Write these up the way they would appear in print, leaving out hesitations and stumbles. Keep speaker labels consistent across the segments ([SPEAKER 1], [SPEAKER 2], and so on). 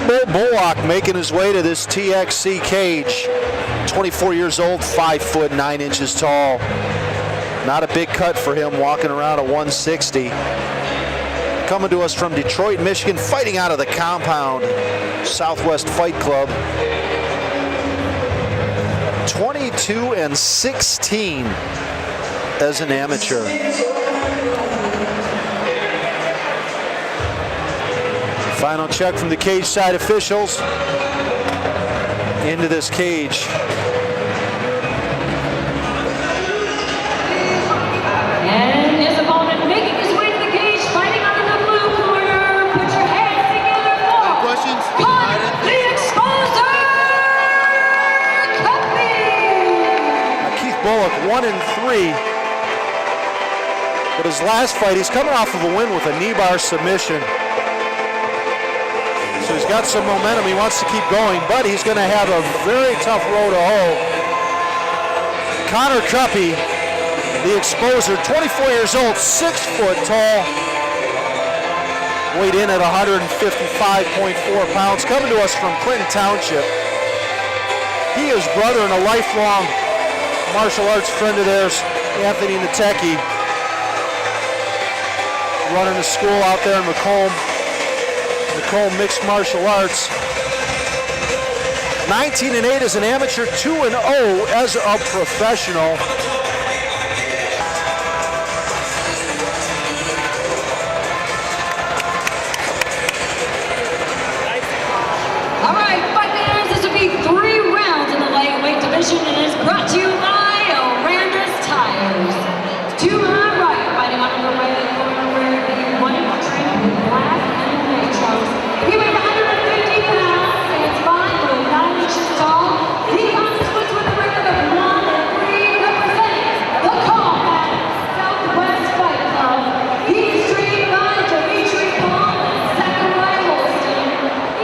[SPEAKER 1] Bullock making his way to this TXC cage. 24 years old, 5 foot 9 inches tall. Not a big cut for him, walking around at 160. Coming to us from Detroit, Michigan, fighting out of the compound, Southwest Fight Club. 22-16 as an amateur. Final check from the cage side officials into this cage.
[SPEAKER 2] And his opponent making his way to the cage, fighting out in the blue corner. Put your hands together for
[SPEAKER 3] questions?
[SPEAKER 2] the Expozer Kuppe.
[SPEAKER 1] Keith Bullock 1-3. But his last fight, he's coming off of a win with a knee bar submission. So he's got some momentum. He wants to keep going, but he's going to have a very tough road to hoe. Connor Kuppe, the Expozer, 24 years old, 6 foot tall. Weighed in at 155.4 pounds. Coming to us from Clinton Township. He is brother and a lifelong martial arts friend of theirs, Anthony Natecki, running a school out there in Macomb Mixed Martial Arts. 19-8 as an amateur, 2-0 as a professional.
[SPEAKER 2] All right, fight fans, this will be 3 rounds in the lightweight division and is brought to you by Aranda's Tires. To my right, fighting out of the right corner, where the one trimmed with black MMA trunks. He weighs 150 pounds, stands 5 foot 9 inches tall. He comes to us with a record of 1-3, representing the combat Southwest Fight Club. He's trained by Dimitri Paul and Zachariah Holston.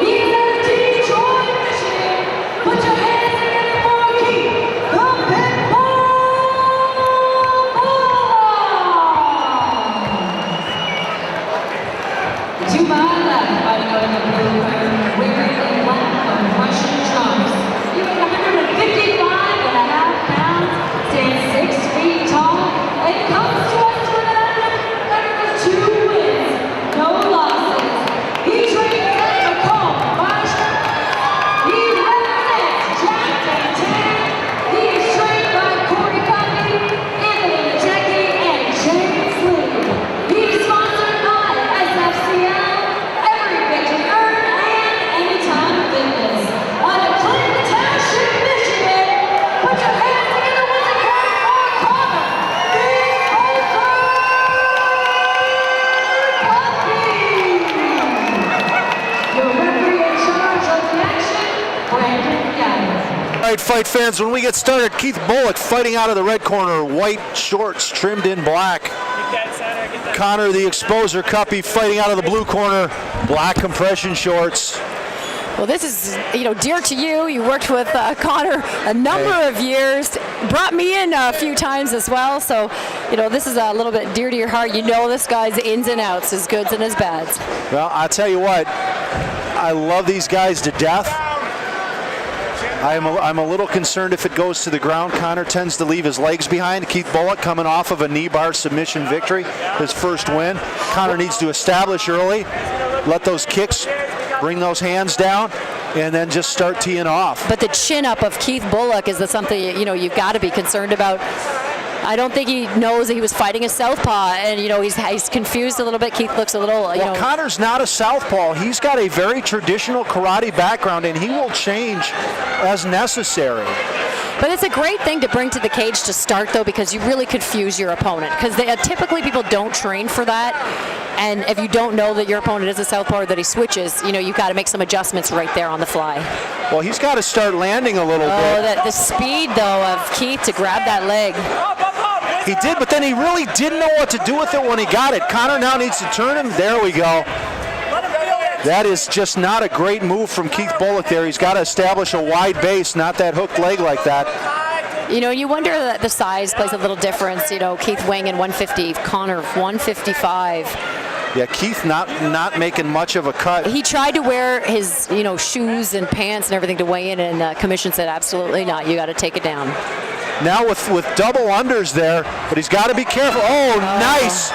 [SPEAKER 2] He is out of Detroit, Michigan. Put your hands together for Keith, the Pitbull Bullock. To my left, fighting out in the blue corner, wearing a black Russian trunks. He weighs 155.5 pounds, stands 6 feet tall, and comes to us with a record of 2 wins, no losses. He trains at Macomb Martial. He represents Jack Dantan. He is trained by Corey Kuppe, Anthony Natecki, and James Lee. He is sponsored by SFCL, Every Victory Earned, and Anytime Fitness. On a Clinton Township, Michigan, put your hands together once again for Connor, the Expozer Kuppe. Your referee in charge of the action, Brandon Young.
[SPEAKER 1] All right, fight fans, when we get started, Keith Bullock fighting out of the red corner, white shorts trimmed in black. Connor, the Expozer Kuppe, fighting out of the blue corner, black compression shorts.
[SPEAKER 4] Well, this is, dear to you. You worked with Connor a number of years, brought me in a few times as well. So, this is a little bit dear to your heart. You know this guy's ins and outs, his goods and his bads.
[SPEAKER 1] Well, I'll tell you what, I love these guys to death. I'm a little concerned if it goes to the ground. Connor tends to leave his legs behind. Keith Bullock coming off of a knee bar submission victory, his first win. Connor needs to establish early, let those kicks, bring those hands down, and then just start teeing off.
[SPEAKER 4] But the chin up of Keith Bullock is something, you've got to be concerned about. I don't think he knows that he was fighting a southpaw, and he's confused a little bit. Keith looks a little,
[SPEAKER 1] Well, Connor's not a southpaw. He's got a very traditional karate background, and he will change as necessary.
[SPEAKER 4] But it's a great thing to bring to the cage to start, though, because you really confuse your opponent. Because typically people don't train for that, and if you don't know that your opponent is a southpaw or that he switches, you've got to make some adjustments right there on the fly.
[SPEAKER 1] Well, he's got to start landing a little bit.
[SPEAKER 4] Oh, the speed, though, of Keith to grab that leg.
[SPEAKER 1] He did, but then he really didn't know what to do with it when he got it. Connor now needs to turn him. There we go. That is just not a great move from Keith Bullock there. He's got to establish a wide base, not that hooked leg like that.
[SPEAKER 4] You wonder that the size plays a little difference. Keith weighing in 150, Connor 155.
[SPEAKER 1] Yeah, Keith not making much of a cut.
[SPEAKER 4] He tried to wear his, shoes and pants and everything to weigh in, and the commission said, absolutely not. You got to take it down.
[SPEAKER 1] Now with double unders there, but he's got to be careful. Oh, nice.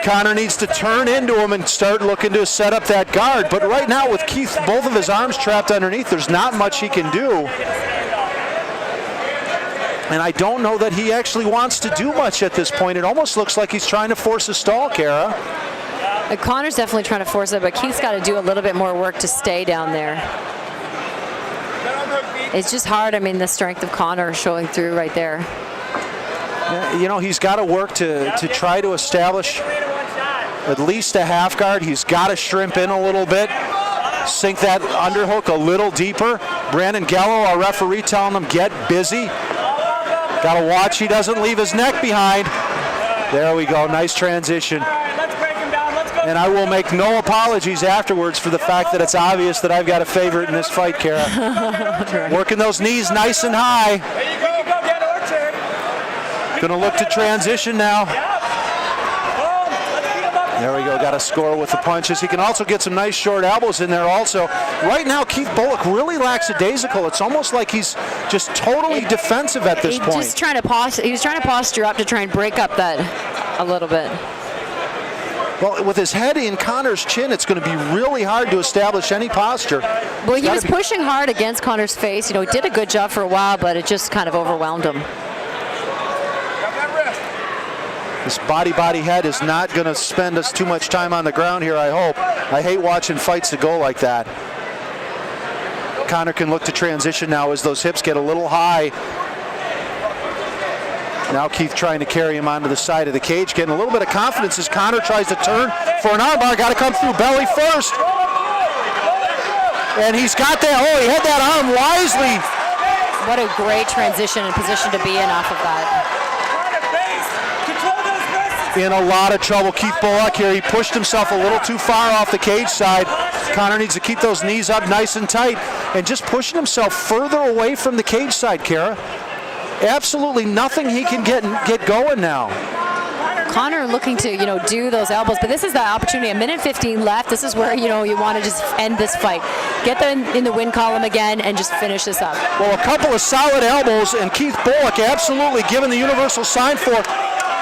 [SPEAKER 1] Connor needs to turn into him and start looking to set up that guard. But right now with Keith, both of his arms trapped underneath, there's not much he can do. And I don't know that he actually wants to do much at this point. It almost looks like he's trying to force a stall, Kara.
[SPEAKER 4] Connor's definitely trying to force it, but Keith's got to do a little bit more work to stay down there. It's just hard. I mean, the strength of Connor showing through right there.
[SPEAKER 1] Yeah, he's got to work to try to establish at least a half guard. He's got to shrimp in a little bit, sink that underhook a little deeper. Brandon Gallo, our referee, telling him, get busy. Got to watch he doesn't leave his neck behind. There we go, nice transition. And I will make no apologies afterwards for the fact that it's obvious that I've got a favorite in this fight, Kara. Working those knees nice and high. Gonna look to transition now. There we go, got to score with the punches. He can also get some nice short elbows in there also. Right now, Keith Bullock really lackadaisical. It's almost like he's just totally defensive at this point.
[SPEAKER 4] He was trying to posture up to try and break up that a little bit.
[SPEAKER 1] Well, with his head in Connor's chin, it's going to be really hard to establish any posture.
[SPEAKER 4] Well, he was pushing hard against Connor's face. He did a good job for a while, but it just kind of overwhelmed him.
[SPEAKER 1] This body head is not going to spend us too much time on the ground here, I hope. I hate watching fights that go like that. Connor can look to transition now as those hips get a little high. Now Keith trying to carry him onto the side of the cage, getting a little bit of confidence as Connor tries to turn for an armbar. Got to come through belly first. And he's got that, he had that arm wisely.
[SPEAKER 4] What a great transition and position to be in off of that.
[SPEAKER 1] In a lot of trouble, Keith Bullock here. He pushed himself a little too far off the cage side. Connor needs to keep those knees up nice and tight and just pushing himself further away from the cage side, Kara. Absolutely nothing he can get going now.
[SPEAKER 4] Connor looking to, do those elbows, but this is the opportunity. 1:15 left. This is where, you want to just end this fight. Get them in the win column again and just finish this up.
[SPEAKER 1] Well, a couple of solid elbows, and Keith Bullock absolutely giving the universal sign for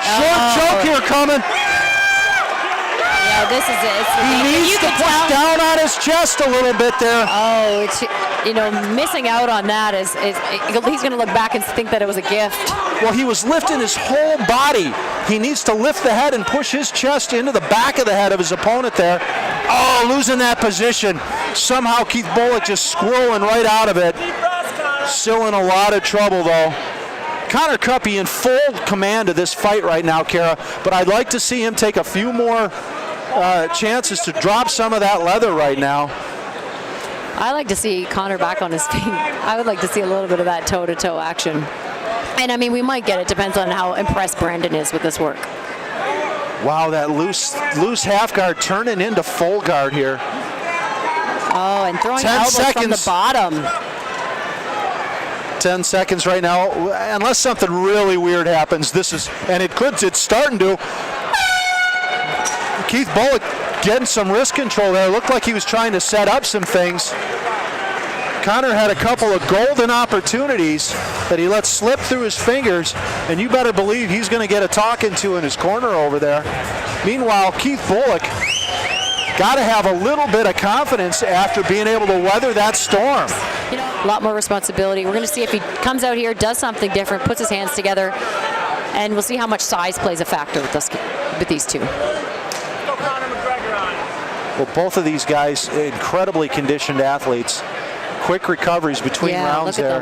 [SPEAKER 1] short choke here coming.
[SPEAKER 4] Yeah, this is it.
[SPEAKER 1] He needs to push down on his chest a little bit there.
[SPEAKER 4] Oh, it's, missing out on that is he's going to look back and think that it was a gift.
[SPEAKER 1] Well, he was lifting his whole body. He needs to lift the head and push his chest into the back of the head of his opponent there. Oh, losing that position. Somehow Keith Bullock just squirreling right out of it. Still in a lot of trouble, though. Connor Kuppe in full command of this fight right now, Kara, but I'd like to see him take a few more chances to drop some of that leather right now.
[SPEAKER 4] I like to see Connor back on his feet. I would like to see a little bit of that toe-to-toe action. And I mean, we might get it. Depends on how impressed Brandon is with this work.
[SPEAKER 1] Wow, that loose half guard turning into full guard here.
[SPEAKER 4] Oh, and throwing elbows from the bottom.
[SPEAKER 1] 10 seconds right now, unless something really weird happens. It's starting to. Keith Bullock getting some wrist control there. Looked like he was trying to set up some things. Connor had a couple of golden opportunities that he let slip through his fingers, and you better believe he's going to get a talking to in his corner over there. Meanwhile, Keith Bullock got to have a little bit of confidence after being able to weather that storm.
[SPEAKER 4] A lot more responsibility. We're going to see if he comes out here, does something different, puts his hands together, and we'll see how much size plays a factor with these two.
[SPEAKER 1] Well, both of these guys, incredibly conditioned athletes. Quick recoveries between rounds there.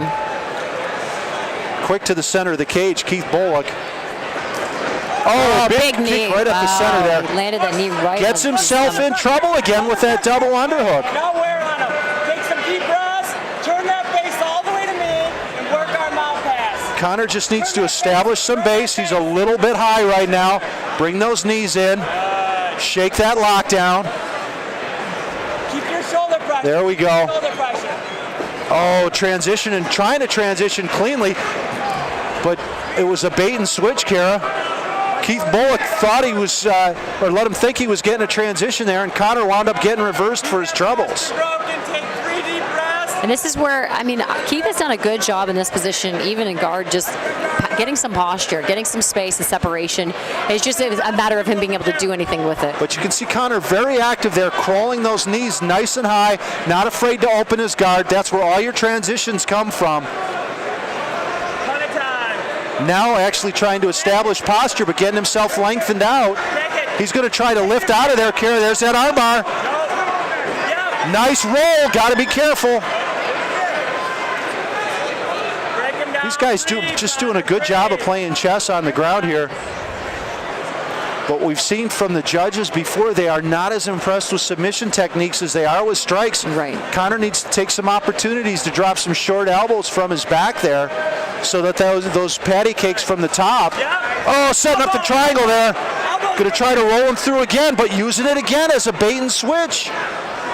[SPEAKER 1] Quick to the center of the cage, Keith Bullock. Oh, big knee right up the center there.
[SPEAKER 4] He landed that knee right.
[SPEAKER 1] Gets himself in trouble again with that double underhook.
[SPEAKER 3] Now wear on him. Take some deep breaths, turn that face all the way to me, and work our mouth pass.
[SPEAKER 1] Connor just needs to establish some base. He's a little bit high right now. Bring those knees in. Shake that lockdown.
[SPEAKER 3] Keep your shoulder pressure.
[SPEAKER 1] There we go.
[SPEAKER 3] Shoulder pressure.
[SPEAKER 1] Oh, transition and trying to transition cleanly, but it was a bait and switch, Kara. Keith Bullock thought he was, or let him think he was getting a transition there, and Connor wound up getting reversed for his troubles.
[SPEAKER 3] Broken, take 3 deep breaths.
[SPEAKER 4] And this is where, I mean, Keith has done a good job in this position, even in guard, just getting some posture, getting some space and separation. It's just a matter of him being able to do anything with it.
[SPEAKER 1] But you can see Connor very active there, crawling those knees nice and high, not afraid to open his guard. That's where all your transitions come from.
[SPEAKER 3] Ton of time.
[SPEAKER 1] Now actually trying to establish posture, but getting himself lengthened out. He's going to try to lift out of there, Kara. There's that arm bar.
[SPEAKER 3] Yep.
[SPEAKER 1] Nice roll. Got to be careful.
[SPEAKER 3] Break him down.
[SPEAKER 1] These guys just doing a good job of playing chess on the ground here. But we've seen from the judges before, they are not as impressed with submission techniques as they are with strikes.
[SPEAKER 4] Right.
[SPEAKER 1] Connor needs to take some opportunities to drop some short elbows from his back there so that those patty cakes from the top. Oh, setting up the triangle there. Going to try to roll him through again, but using it again as a bait and switch.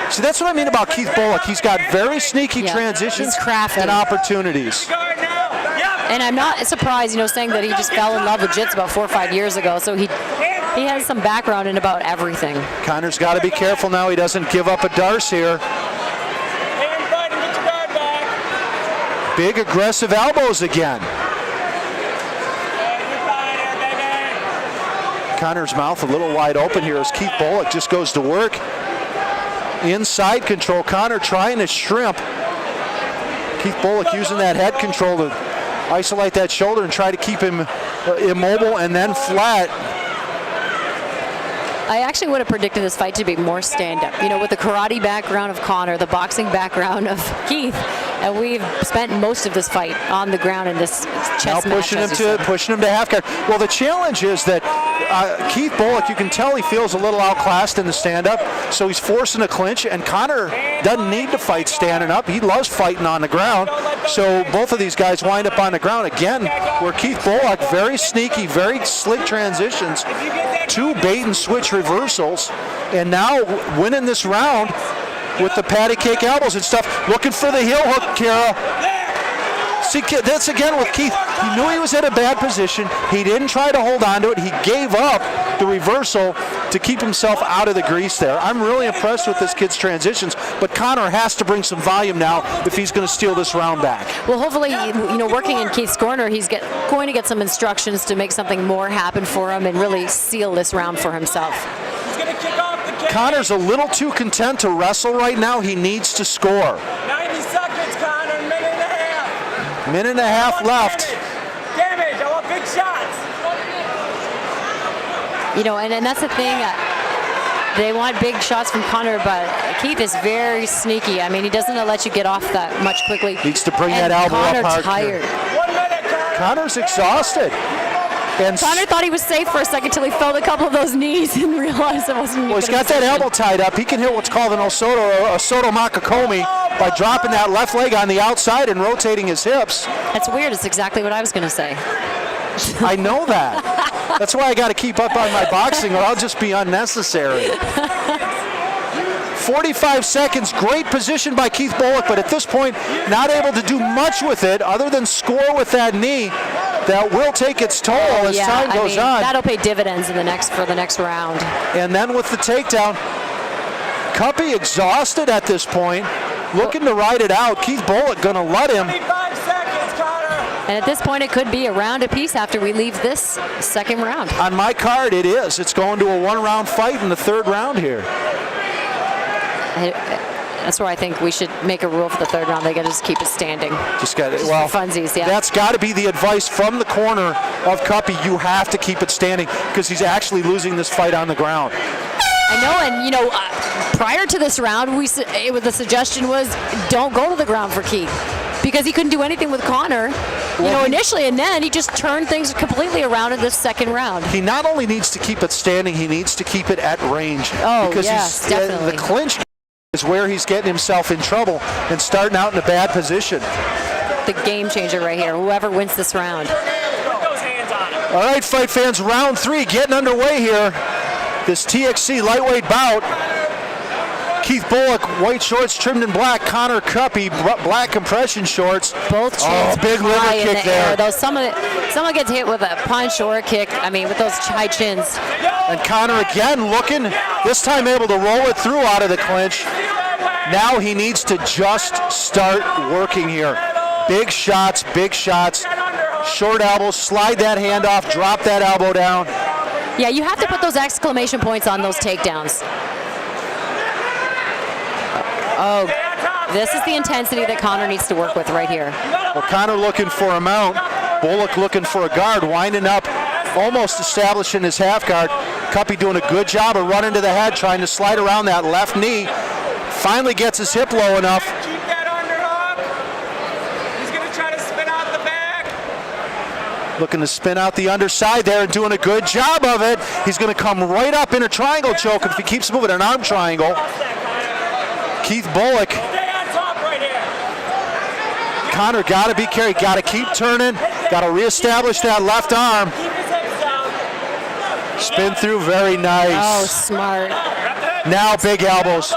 [SPEAKER 1] See, that's what I mean about Keith Bullock. He's got very sneaky transitions
[SPEAKER 4] He's crafty.
[SPEAKER 1] and opportunities.
[SPEAKER 3] Guard now. Yep.
[SPEAKER 4] And I'm not surprised, saying that he just fell in love with jits about 4 or 5 years ago. So he has some background in about everything.
[SPEAKER 1] Connor's got to be careful now. He doesn't give up a Darce here.
[SPEAKER 3] Hand fight and get your guard back.
[SPEAKER 1] Big aggressive elbows again.
[SPEAKER 3] You're fine here, baby.
[SPEAKER 1] Connor's mouth a little wide open here as Keith Bullock just goes to work. Inside control. Connor trying to shrimp. Keith Bullock using that head control to isolate that shoulder and try to keep him immobile and then flat.
[SPEAKER 4] I actually would have predicted this fight to be more stand-up. With the karate background of Connor, the boxing background of Keith, and we've spent most of this fight on the ground in this chess
[SPEAKER 1] Now
[SPEAKER 4] match.
[SPEAKER 1] pushing him to half guard. Well, the challenge is that Keith Bullock, you can tell he feels a little outclassed in the stand-up, so he's forcing a clinch, and Connor doesn't need to fight standing up. He loves fighting on the ground, so both of these guys wind up on the ground again, where Keith Bullock, very sneaky, very slick transitions, 2 bait and switch reversals, and now winning this round with the patty cake elbows and stuff, looking for the heel hook, Kara. See, that's again with Keith. He knew he was in a bad position. He didn't try to hold on to it. He gave up the reversal to keep himself out of the grease there. I'm really impressed with this kid's transitions, but Connor has to bring some volume now if he's going to steal this round back.
[SPEAKER 4] Well, hopefully, working in Keith's corner, he's going to get some instructions to make something more happen for him and really seal this round for himself.
[SPEAKER 3] He's going to kick off the cage.
[SPEAKER 1] Connor's a little too content to wrestle right now. He needs to score.
[SPEAKER 3] 90 seconds, Connor. Minute and a half.
[SPEAKER 1] Minute and a half left.
[SPEAKER 3] Damage. I want big shots.
[SPEAKER 4] And that's the thing. They want big shots from Connor, but Keith is very sneaky. I mean, he doesn't let you get off that much quickly.
[SPEAKER 1] Needs to bring that elbow
[SPEAKER 4] Connor
[SPEAKER 1] up hard.
[SPEAKER 4] tired.
[SPEAKER 3] 1 minute, Connor.
[SPEAKER 1] Connor's exhausted. And
[SPEAKER 4] Connor thought he was safe for a second till he felt a couple of those knees and realized it wasn't.
[SPEAKER 1] well, he's got that elbow tied up. He can hit what's called an Osoto or a Soto Makakomi by dropping that left leg on the outside and rotating his hips.
[SPEAKER 4] That's weird. It's exactly what I was going to say.
[SPEAKER 1] I know that. That's why I got to keep up on my boxing, or I'll just be unnecessary. 45 seconds, great position by Keith Bullock, but at this point, not able to do much with it other than score with that knee. That will take its toll as time goes on.
[SPEAKER 4] That'll pay dividends for the next round.
[SPEAKER 1] And then with the takedown, Kuppe exhausted at this point, looking to ride it out. Keith Bullock going to let him.
[SPEAKER 3] 25 seconds, Connor.
[SPEAKER 4] And at this point, it could be a round apiece after we leave this second round.
[SPEAKER 1] On my card, it is. It's going to a 1-round fight in the 3rd round here.
[SPEAKER 4] That's where I think we should make a rule for the 3rd round. They got to just keep it standing.
[SPEAKER 1] Just got it.
[SPEAKER 4] Just
[SPEAKER 1] Well,
[SPEAKER 4] for funsies, yeah.
[SPEAKER 1] That's got to be the advice from the corner of Kuppe. You have to keep it standing because he's actually losing this fight on the ground.
[SPEAKER 4] I know, and prior to this round, the suggestion was don't go to the ground for Keith because he couldn't do anything with Connor, initially, and then he just turned things completely around in this second round.
[SPEAKER 1] He not only needs to keep it standing, he needs to keep it at range.
[SPEAKER 4] Oh,
[SPEAKER 1] because
[SPEAKER 4] yes, definitely.
[SPEAKER 1] The clinch is where he's getting himself in trouble and starting out in a bad position.
[SPEAKER 4] The game changer right here, whoever wins this round.
[SPEAKER 3] Put those hands on him.
[SPEAKER 1] All right, fight fans, round 3 getting underway here. This TXC lightweight bout. Keith Bullock, white shorts trimmed in black. Connor Kuppe, black compression shorts.
[SPEAKER 4] Both chins
[SPEAKER 1] big liver
[SPEAKER 4] high in
[SPEAKER 1] kick
[SPEAKER 4] the
[SPEAKER 1] there.
[SPEAKER 4] air. Though someone gets hit with a punch or a kick. I mean, with those high chins.
[SPEAKER 1] And Connor again looking, this time able to roll it through out of the clinch. Now he needs to just start working here. Big shots, short elbows, slide that hand off, drop that elbow down.
[SPEAKER 4] Yeah, you have to put those exclamation points on those takedowns. Oh, this is the intensity that Connor needs to work with right here.
[SPEAKER 1] Well, Connor looking for a mount, Bullock looking for a guard, winding up, almost establishing his half guard. Kuppe doing a good job of running to the head, trying to slide around that left knee. Finally gets his hip low enough.
[SPEAKER 3] Keep that underhook. He's going to try to spin out the back.
[SPEAKER 1] Looking to spin out the underside there and doing a good job of it. He's going to come right up in a triangle choke if he keeps moving, an arm triangle. Keith Bullock.
[SPEAKER 3] Stay on top right here.
[SPEAKER 1] Connor got to be careful, got to keep turning, got to reestablish that left arm.
[SPEAKER 3] Keep his hips down.
[SPEAKER 1] Spin through, very nice.
[SPEAKER 4] Oh, smart.
[SPEAKER 1] Now big elbows.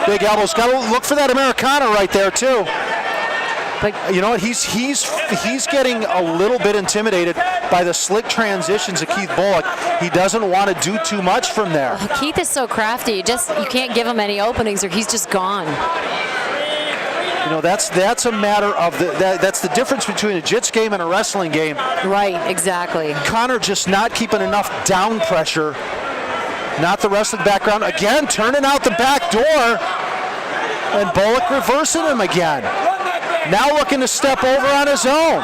[SPEAKER 1] Big elbows. Got to look for that Americana right there too.
[SPEAKER 4] But
[SPEAKER 1] You know what? He's getting a little bit intimidated by the slick transitions of Keith Bullock. He doesn't want to do too much from there.
[SPEAKER 4] Keith is so crafty. You can't give him any openings or he's just gone.
[SPEAKER 1] You know, that's a matter of that's the difference between a jits game and a wrestling game.
[SPEAKER 4] Right, exactly.
[SPEAKER 1] Connor just not keeping enough down pressure. Not the wrestling background. Again, turning out the back door. And Bullock reversing him again. Now looking to step over on his own.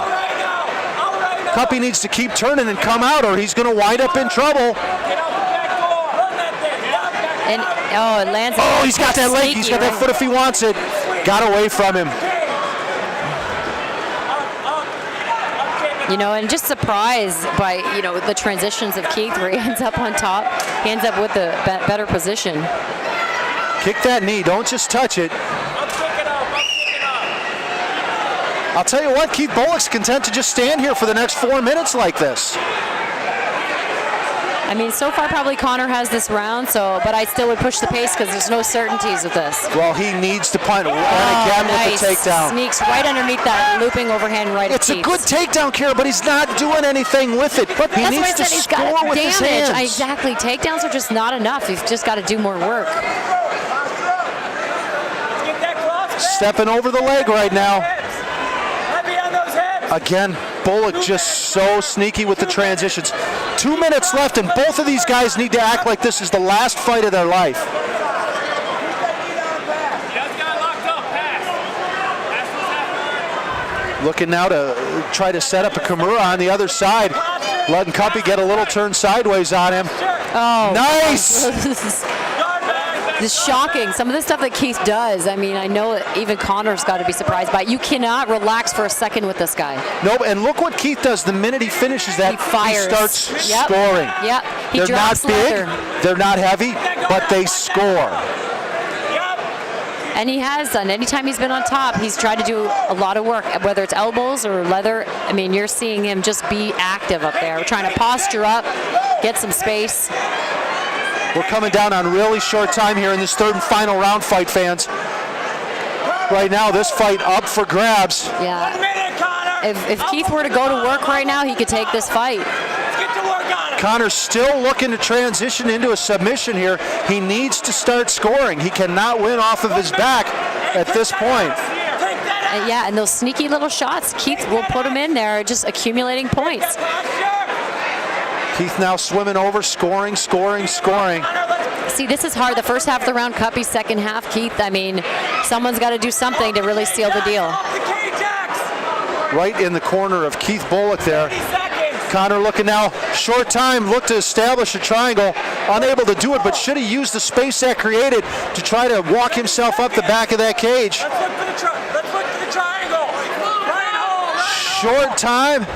[SPEAKER 1] Kuppe needs to keep turning and come out or he's going to wind up in trouble.
[SPEAKER 4] And it lands.
[SPEAKER 1] Oh, he's got that leg. He's got that foot if he wants it. Got away from him.
[SPEAKER 4] You know, and just surprised by, the transitions of Keith where he ends up on top. He ends up with the better position.
[SPEAKER 1] Kick that knee. Don't just touch it. I'll tell you what, Keith Bullock's content to just stand here for the next 4 minutes like this.
[SPEAKER 4] I mean, so far probably Connor has this round, but I still would push the pace because there's no certainties with this.
[SPEAKER 1] Well, he needs to punt. And again
[SPEAKER 4] Nice.
[SPEAKER 1] with the takedown.
[SPEAKER 4] Sneaks right underneath that looping overhand right
[SPEAKER 1] It's
[SPEAKER 4] at
[SPEAKER 1] a good takedown, Kara, but he's not doing anything with it. But he
[SPEAKER 4] That's
[SPEAKER 1] needs
[SPEAKER 4] what I
[SPEAKER 1] to
[SPEAKER 4] said. He's
[SPEAKER 1] score
[SPEAKER 4] got
[SPEAKER 1] with his hands.
[SPEAKER 4] damage. Exactly. Takedowns are just not enough. You've just got to do more work.
[SPEAKER 3] Get that cross.
[SPEAKER 1] Stepping over the leg right now.
[SPEAKER 3] Heavy on those hips.
[SPEAKER 1] Again, Bullock just so sneaky with the transitions. 2 minutes left, and both of these guys need to act like this is the last fight of their life. Looking now to try to set up a Kimura on the other side. Letting Kuppe get a little turn sideways on him.
[SPEAKER 4] Oh,
[SPEAKER 1] Nice!
[SPEAKER 4] It's shocking. Some of the stuff that Keith does, I mean, I know that even Connor's got to be surprised by it. You cannot relax for a second with this guy.
[SPEAKER 1] Nope, and look what Keith does the minute he finishes that.
[SPEAKER 4] He fires.
[SPEAKER 1] Starts
[SPEAKER 4] Yep.
[SPEAKER 1] scoring.
[SPEAKER 4] Yep. He
[SPEAKER 1] They're not
[SPEAKER 4] drops
[SPEAKER 1] big,
[SPEAKER 4] leather.
[SPEAKER 1] they're not heavy, but they score.
[SPEAKER 4] And he has done. Anytime he's been on top, he's tried to do a lot of work, whether it's elbows or leather. I mean, you're seeing him just be active up there, trying to posture up, get some space.
[SPEAKER 1] We're coming down on really short time here in this third and final round fight, fans. Right now, this fight up for grabs.
[SPEAKER 4] Yeah.
[SPEAKER 3] 1 minute, Connor.
[SPEAKER 4] If Keith were to go to work right now, he could take this fight.
[SPEAKER 3] Let's get to work on it.
[SPEAKER 1] Connor's still looking to transition into a submission here. He needs to start scoring. He cannot win off of his back at this point.
[SPEAKER 3] Take that out.
[SPEAKER 4] Yeah, and those sneaky little shots, Keith will put them in there, just accumulating points.
[SPEAKER 1] Keith now swimming over, scoring.
[SPEAKER 4] See, this is hard. The first half of the round, Kuppe. Second half, Keith. I mean, someone's got to do something to really seal the deal.
[SPEAKER 1] Right in the corner of Keith Bullock there.
[SPEAKER 3] 30 seconds.
[SPEAKER 1] Connor looking now, short time, looked to establish a triangle, unable to do it, but should have used the space that created to try to walk himself up the back of that cage.
[SPEAKER 3] Let's look for the triangle. Right home.
[SPEAKER 1] Short time.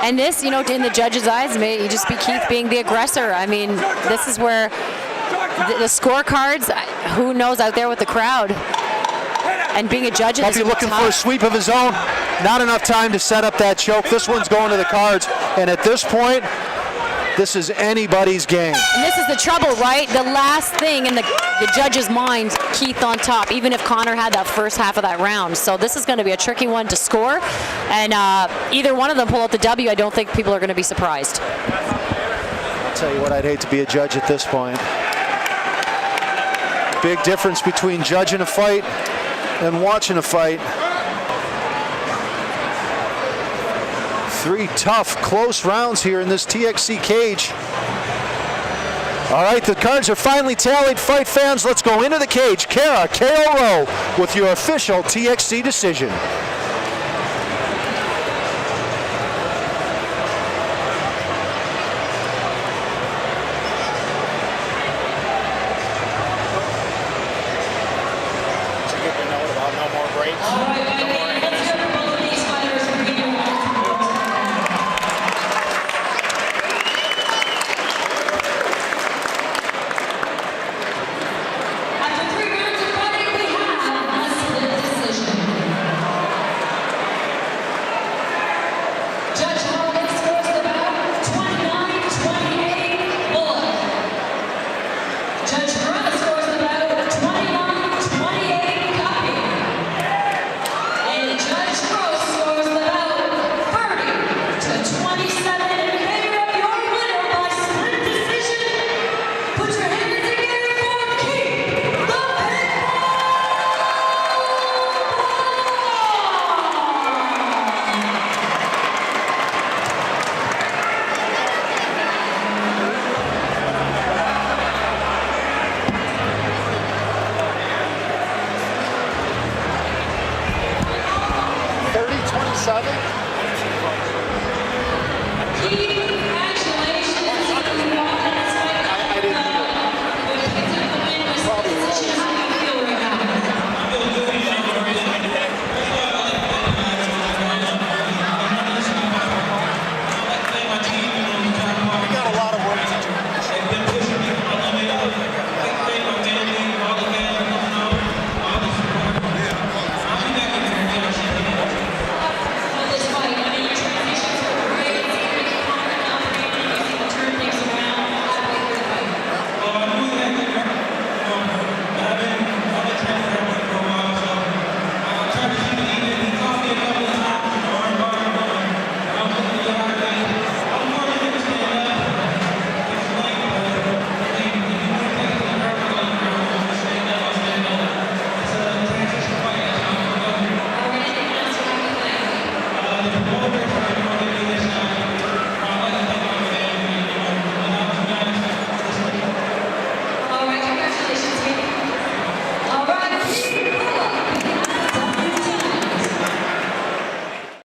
[SPEAKER 4] And this, in the judge's eyes, may just be Keith being the aggressor. I mean, this is where the scorecards, who knows out there with the crowd, and being a judge.
[SPEAKER 1] Kuppe looking for a sweep of his own. Not enough time to set up that choke. This one's going to the cards. And at this point, this is anybody's game.
[SPEAKER 4] And this is the trouble, right? The last thing in the the judge's mind, Keith on top, even if Connor had that first half of that round. So this is going to be a tricky one to score. And either one of them pull out the W, I don't think people are going to be surprised.
[SPEAKER 1] I'll tell you what, I'd hate to be a judge at this point. Big difference between judging a fight and watching a fight. 3 tough, close rounds here in this TXC cage. All right, the cards are finally tallied. Fight fans, let's go into the cage. Kara KO Rowe with your official TXC decision.
[SPEAKER 5] Did you get the note about no more breaks?
[SPEAKER 2] All right, let's hear from both of these fighters for video. After 3 rounds of fighting, we have a split decision. Judge Hogan scores the bout 29-28 Bullock. Judge Grant scores the bout 29-28 Kuppe. And Judge Gross scores the bout 30-27 in favor of your winner by split decision. Put your hands together for Keith the
[SPEAKER 5] Pitbull! 30-27?
[SPEAKER 2] Keith